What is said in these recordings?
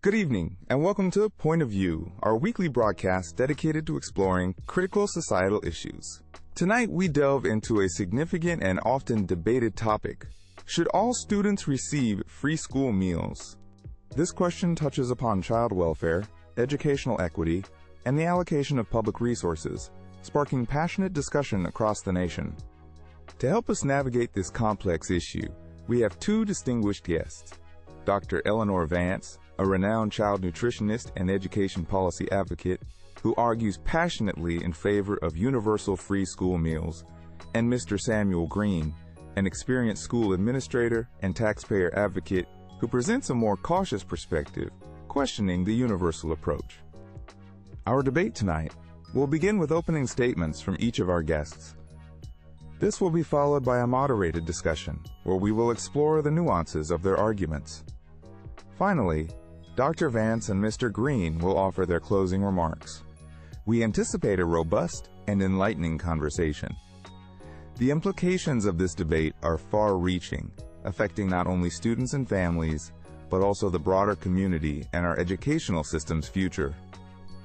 Good evening, and welcome to Point of View, our weekly broadcast dedicated to exploring critical societal issues. Tonight, we delve into a significant and often debated topic. Should all students receive free school meals? This question touches upon child welfare, educational equity, and the allocation of public resources, sparking passionate discussion across the nation. To help us navigate this complex issue, we have two distinguished guests. Dr. Eleanor Vance, a renowned child nutritionist and education policy advocate who argues passionately in favor of universal free school meals, and Mr. Samuel Green, an experienced school administrator and taxpayer advocate who presents a more cautious perspective, questioning the universal approach. Our debate tonight will begin with opening statements from each of our guests. This will be followed by a moderated discussion, where we will explore the nuances of their arguments. Finally, Dr. Vance and Mr. Green will offer their closing remarks. We anticipate a robust and enlightening conversation. The implications of this debate are far-reaching, affecting not only students and families, but also the broader community and our educational system's future.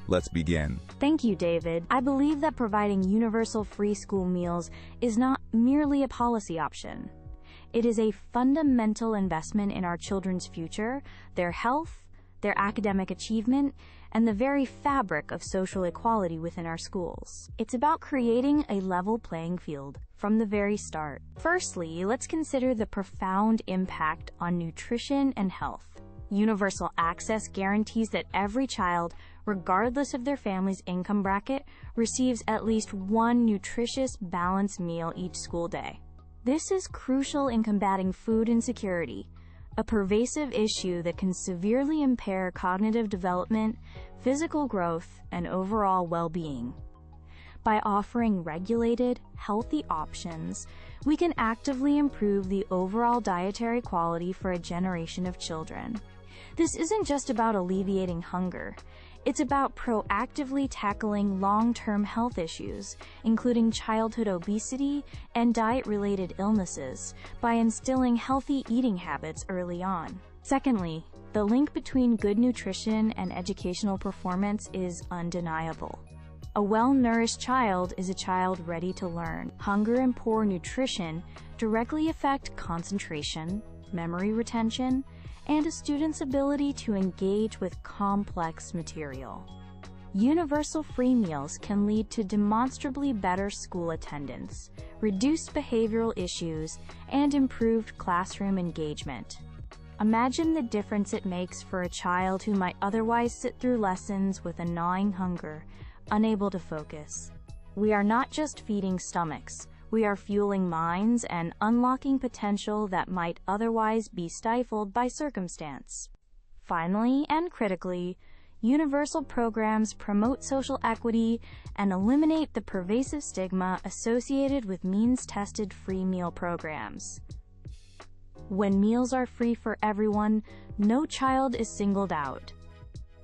Let's begin. Thank you, David. I believe that providing universal free school meals is not merely a policy option. It is a fundamental investment in our children's future, their health, their academic achievement, and the very fabric of social equality within our schools. It's about creating a level playing field from the very start. Firstly, let's consider the profound impact on nutrition and health. Universal access guarantees that every child, regardless of their family's income bracket, receives at least one nutritious, balanced meal each school day. This is crucial in combating food insecurity, a pervasive issue that can severely impair cognitive development, physical growth, and overall well-being. By offering regulated, healthy options, we can actively improve the overall dietary quality for a generation of children. This isn't just about alleviating hunger. It's about proactively tackling long-term health issues, including childhood obesity and diet-related illnesses, by instilling healthy eating habits early on. Secondly, the link between good nutrition and educational performance is undeniable. A well-nourished child is a child ready to learn. Hunger and poor nutrition directly affect concentration, memory retention, and a student's ability to engage with complex material. Universal free meals can lead to demonstrably better school attendance, reduced behavioral issues, and improved classroom engagement. Imagine the difference it makes for a child who might otherwise sit through lessons with a gnawing hunger, unable to focus. We are not just feeding stomachs. We are fueling minds and unlocking potential that might otherwise be stifled by circumstance. Finally, and critically, universal programs promote social equity and eliminate the pervasive stigma associated with means-tested free meal programs. When meals are free for everyone, no child is singled out.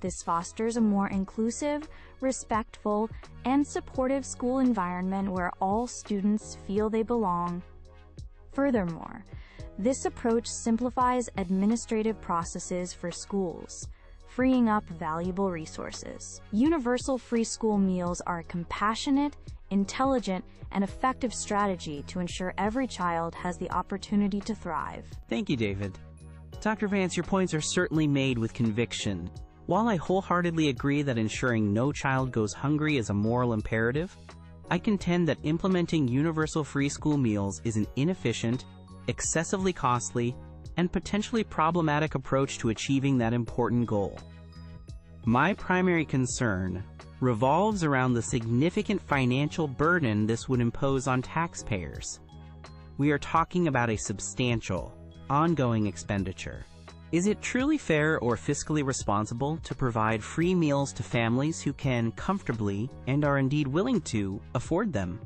This fosters a more inclusive, respectful, and supportive school environment where all students feel they belong. Furthermore, this approach simplifies administrative processes for schools, freeing up valuable resources. Universal free school meals are a compassionate, intelligent, and effective strategy to ensure every child has the opportunity to thrive. Thank you, David. Dr. Vance, your points are certainly made with conviction. While I wholeheartedly agree that ensuring no child goes hungry is a moral imperative, I contend that implementing universal free school meals is an inefficient, excessively costly, and potentially problematic approach to achieving that important goal. My primary concern revolves around the significant financial burden this would impose on taxpayers. We are talking about a substantial, ongoing expenditure. Is it truly fair or fiscally responsible to provide free meals to families who can comfortably, and are indeed willing to, afford them?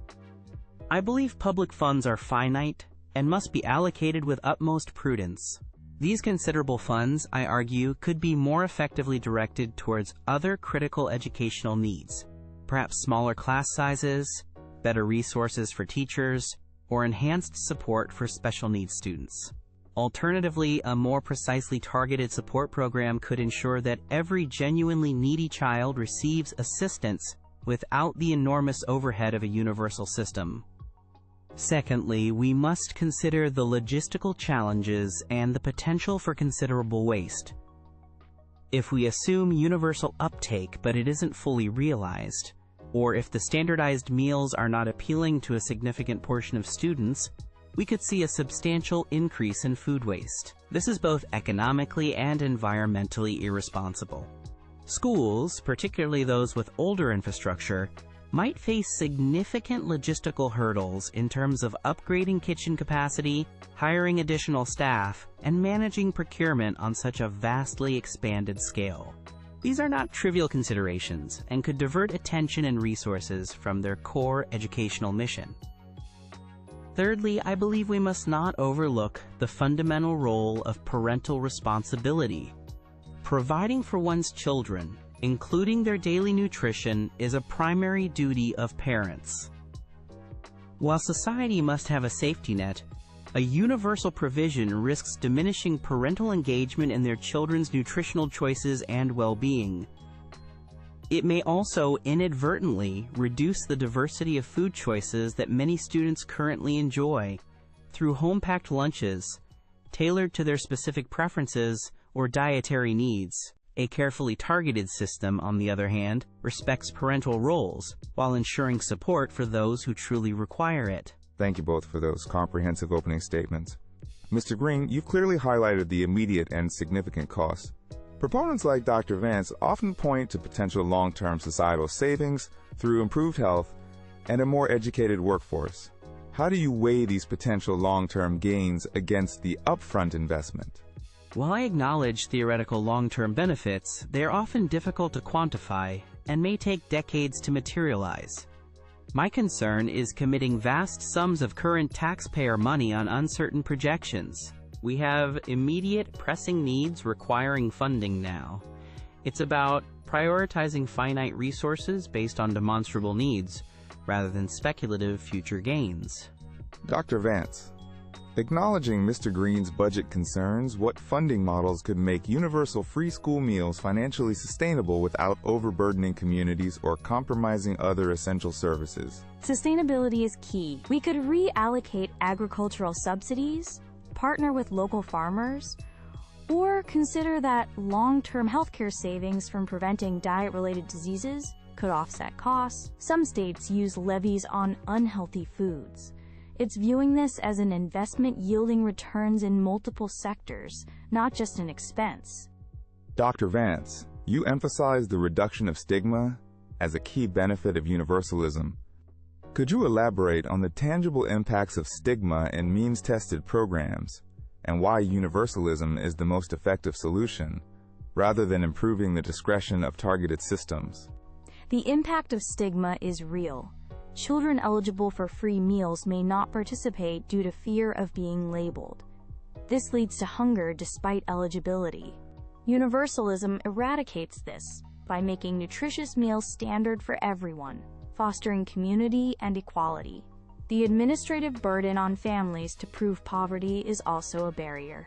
I believe public funds are finite and must be allocated with utmost prudence. These considerable funds, I argue, could be more effectively directed towards other critical educational needs, perhaps smaller class sizes, better resources for teachers, or enhanced support for special needs students. Alternatively, a more precisely targeted support program could ensure that every genuinely needy child receives assistance without the enormous overhead of a universal system. Secondly, we must consider the logistical challenges and the potential for considerable waste. If we assume universal uptake but it isn't fully realized, or if the standardized meals are not appealing to a significant portion of students, we could see a substantial increase in food waste. This is both economically and environmentally irresponsible. Schools, particularly those with older infrastructure, might face significant logistical hurdles in terms of upgrading kitchen capacity, hiring additional staff, and managing procurement on such a vastly expanded scale. These are not trivial considerations and could divert attention and resources from their core educational mission. Thirdly, I believe we must not overlook the fundamental role of parental responsibility. Providing for one's children, including their daily nutrition, is a primary duty of parents. While society must have a safety net, a universal provision risks diminishing parental engagement in their children's nutritional choices and well-being. It may also inadvertently reduce the diversity of food choices that many students currently enjoy through home-packed lunches, tailored to their specific preferences or dietary needs. A carefully targeted system, on the other hand, respects parental roles while ensuring support for those who truly require it. Thank you both for those comprehensive opening statements. Mr. Green, you've clearly highlighted the immediate and significant costs. Proponents like Dr. Vance often point to potential long-term societal savings through improved health and a more educated workforce. How do you weigh these potential long-term gains against the upfront investment? While I acknowledge theoretical long-term benefits, they are often difficult to quantify and may take decades to materialize. My concern is committing vast sums of current taxpayer money on uncertain projections. We have immediate, pressing needs requiring funding now. It's about prioritizing finite resources based on demonstrable needs, rather than speculative future gains. Dr. Vance, acknowledging Mr. Green's budget concerns, what funding models could make universal free school meals financially sustainable without overburdening communities or compromising other essential services? Sustainability is key. We could reallocate agricultural subsidies, partner with local farmers, or consider that long-term healthcare savings from preventing diet-related diseases could offset costs. Some states use levies on unhealthy foods. It's viewing this as an investment yielding returns in multiple sectors, not just an expense. Dr. Vance, you emphasize the reduction of stigma as a key benefit of universalism. Could you elaborate on the tangible impacts of stigma in means-tested programs and why universalism is the most effective solution, rather than improving the discretion of targeted systems? The impact of stigma is real. Children eligible for free meals may not participate due to fear of being labeled. This leads to hunger despite eligibility. Universalism eradicates this by making nutritious meals standard for everyone, fostering community and equality. The administrative burden on families to prove poverty is also a barrier.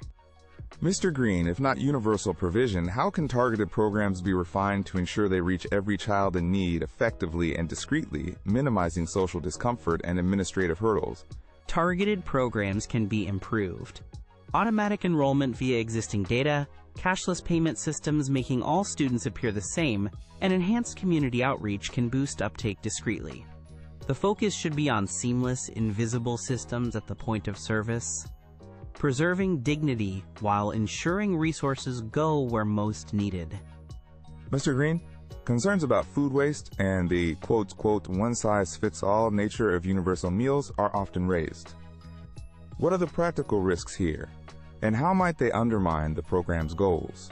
Mr. Green, if not universal provision, how can targeted programs be refined to ensure they reach every child in need effectively and discreetly, minimizing social discomfort and administrative hurdles? Targeted programs can be improved. Automatic enrollment via existing data, cashless payment systems making all students appear the same, and enhanced community outreach can boost uptake discreetly. The focus should be on seamless, invisible systems at the point of service, preserving dignity while ensuring resources go where most needed. Mr. Green, concerns about food waste and the quote, one-size-fits-all nature of universal meals are often raised. What are the practical risks here, and how might they undermine the program's goals?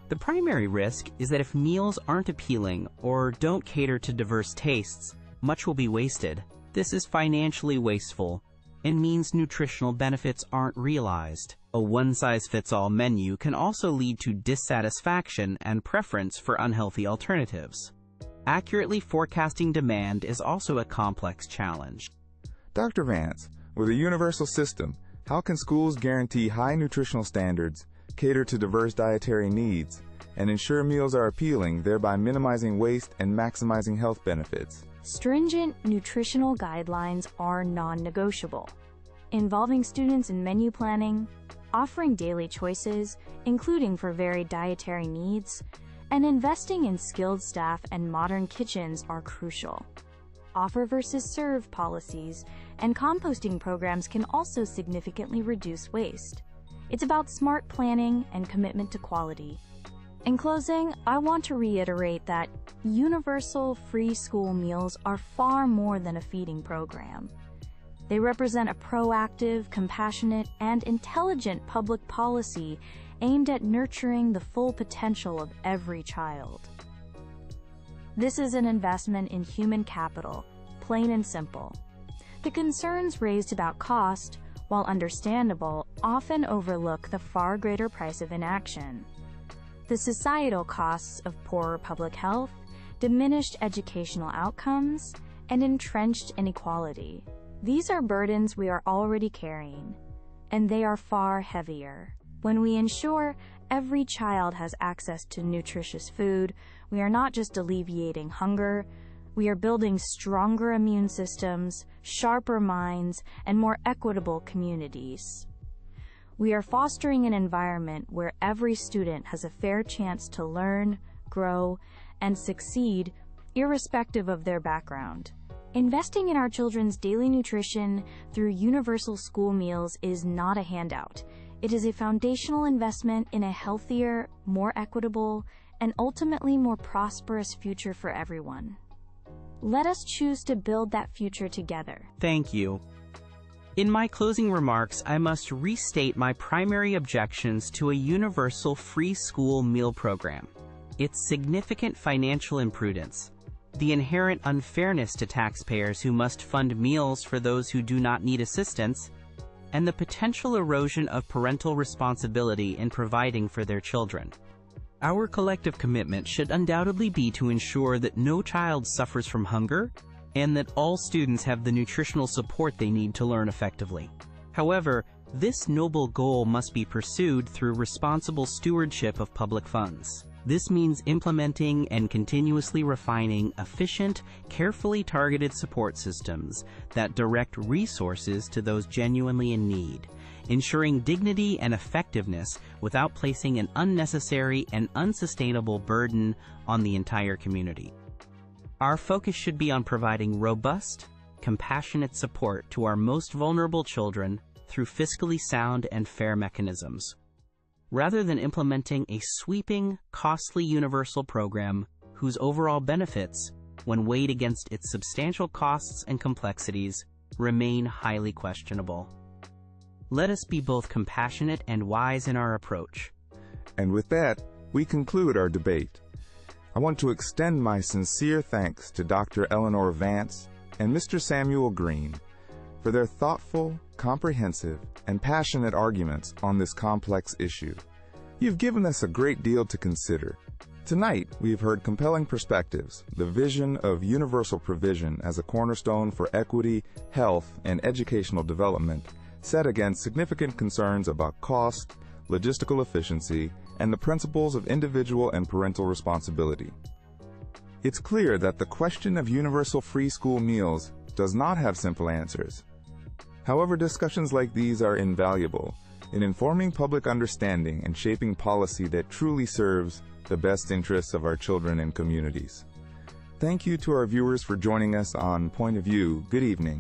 The primary risk is that if meals aren't appealing or don't cater to diverse tastes, much will be wasted. This is financially wasteful and means nutritional benefits aren't realized. A one-size-fits-all menu can also lead to dissatisfaction and preference for unhealthy alternatives. Accurately forecasting demand is also a complex challenge. Dr. Vance, with a universal system, How can schools guarantee high nutritional standards, cater to diverse dietary needs, and ensure meals are appealing, thereby minimizing waste and maximizing health benefits? Stringent nutritional guidelines are non-negotiable, involving students in menu planning, offering daily choices, including for varied dietary needs, and investing in skilled staff and modern kitchens are crucial. Offer versus serve policies and composting programs can also significantly reduce waste. It's about smart planning and commitment to quality. In closing, I want to reiterate that universal free school meals are far more than a feeding program. They represent a proactive, compassionate, and intelligent public policy aimed at nurturing the full potential of every child. This is an investment in human capital, plain and simple. The concerns raised about cost, while understandable, often overlook the far greater price of inaction. The societal costs of poorer public health, diminished educational outcomes, and entrenched inequality. These are burdens we are already carrying, and they are far heavier. When we ensure every child has access to nutritious food, we are not just alleviating hunger, we are building stronger immune systems, sharper minds, and more equitable communities. We are fostering an environment where every student has a fair chance to learn, grow, and succeed, irrespective of their background. Investing in our children's daily nutrition through universal school meals is not a handout. It is a foundational investment in a healthier, more equitable, and ultimately more prosperous future for everyone. Let us choose to build that future together. Thank you. In my closing remarks, I must restate my primary objections to a universal free school meal program. Its significant financial imprudence, the inherent unfairness to taxpayers who must fund meals for those who do not need assistance, and the potential erosion of parental responsibility in providing for their children. Our collective commitment should undoubtedly be to ensure that no child suffers from hunger and that all students have the nutritional support they need to learn effectively. However, this noble goal must be pursued through responsible stewardship of public funds. This means implementing and continuously refining efficient, carefully targeted support systems that direct resources to those genuinely in need, ensuring dignity and effectiveness without placing an unnecessary and unsustainable burden on the entire community. Our focus should be on providing robust, compassionate support to our most vulnerable children through fiscally sound and fair mechanisms, rather than implementing a sweeping, costly universal program whose overall benefits, when weighed against its substantial costs and complexities, remain highly questionable. Let us be both compassionate and wise in our approach. And with that, we conclude our debate. I want to extend my sincere thanks to Dr. Eleanor Vance and Mr. Samuel Green for their thoughtful, comprehensive, and passionate arguments on this complex issue. You've given us a great deal to consider. Tonight, we've heard compelling perspectives, the vision of universal provision as a cornerstone for equity, health, and educational development, set against significant concerns about cost, logistical efficiency, and the principles of individual and parental responsibility. It's clear that the question of universal free school meals does not have simple answers. However, discussions like these are invaluable in informing public understanding and shaping policy that truly serves the best interests of our children and communities. Thank you to our viewers for joining us on Point of View. Good evening.